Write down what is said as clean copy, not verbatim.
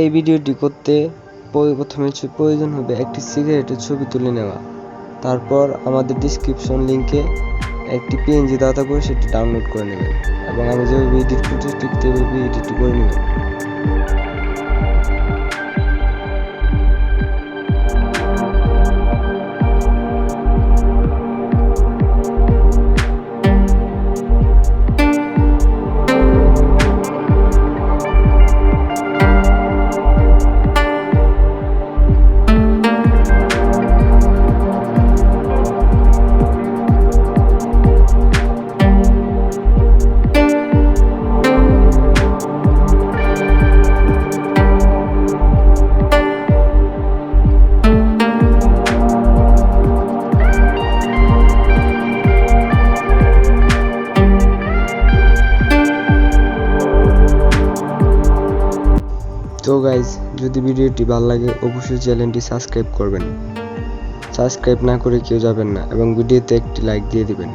এই ভিডিওটি করতে প্রথমে প্রয়োজন হবে একটি সিগারেটের ছবি তুলে নেওয়া। তারপর আমাদের ডিসক্রিপশন লিংকে একটি PNG ডাটা করে সেটি ডাউনলোড করে নেবেন এবং আমি যেভাবে এডিট করতে ঠিক তেভাবে এডিট করে নেবেন। তো গাইজ, যদি ভিডিওটি ভালো লাগে অবশ্যই চ্যানেলটি সাবস্ক্রাইব করবেন। সাবস্ক্রাইব না করে কেউ যাবেন না এবং ভিডিওতে একটি লাইক দিয়ে দিবেন।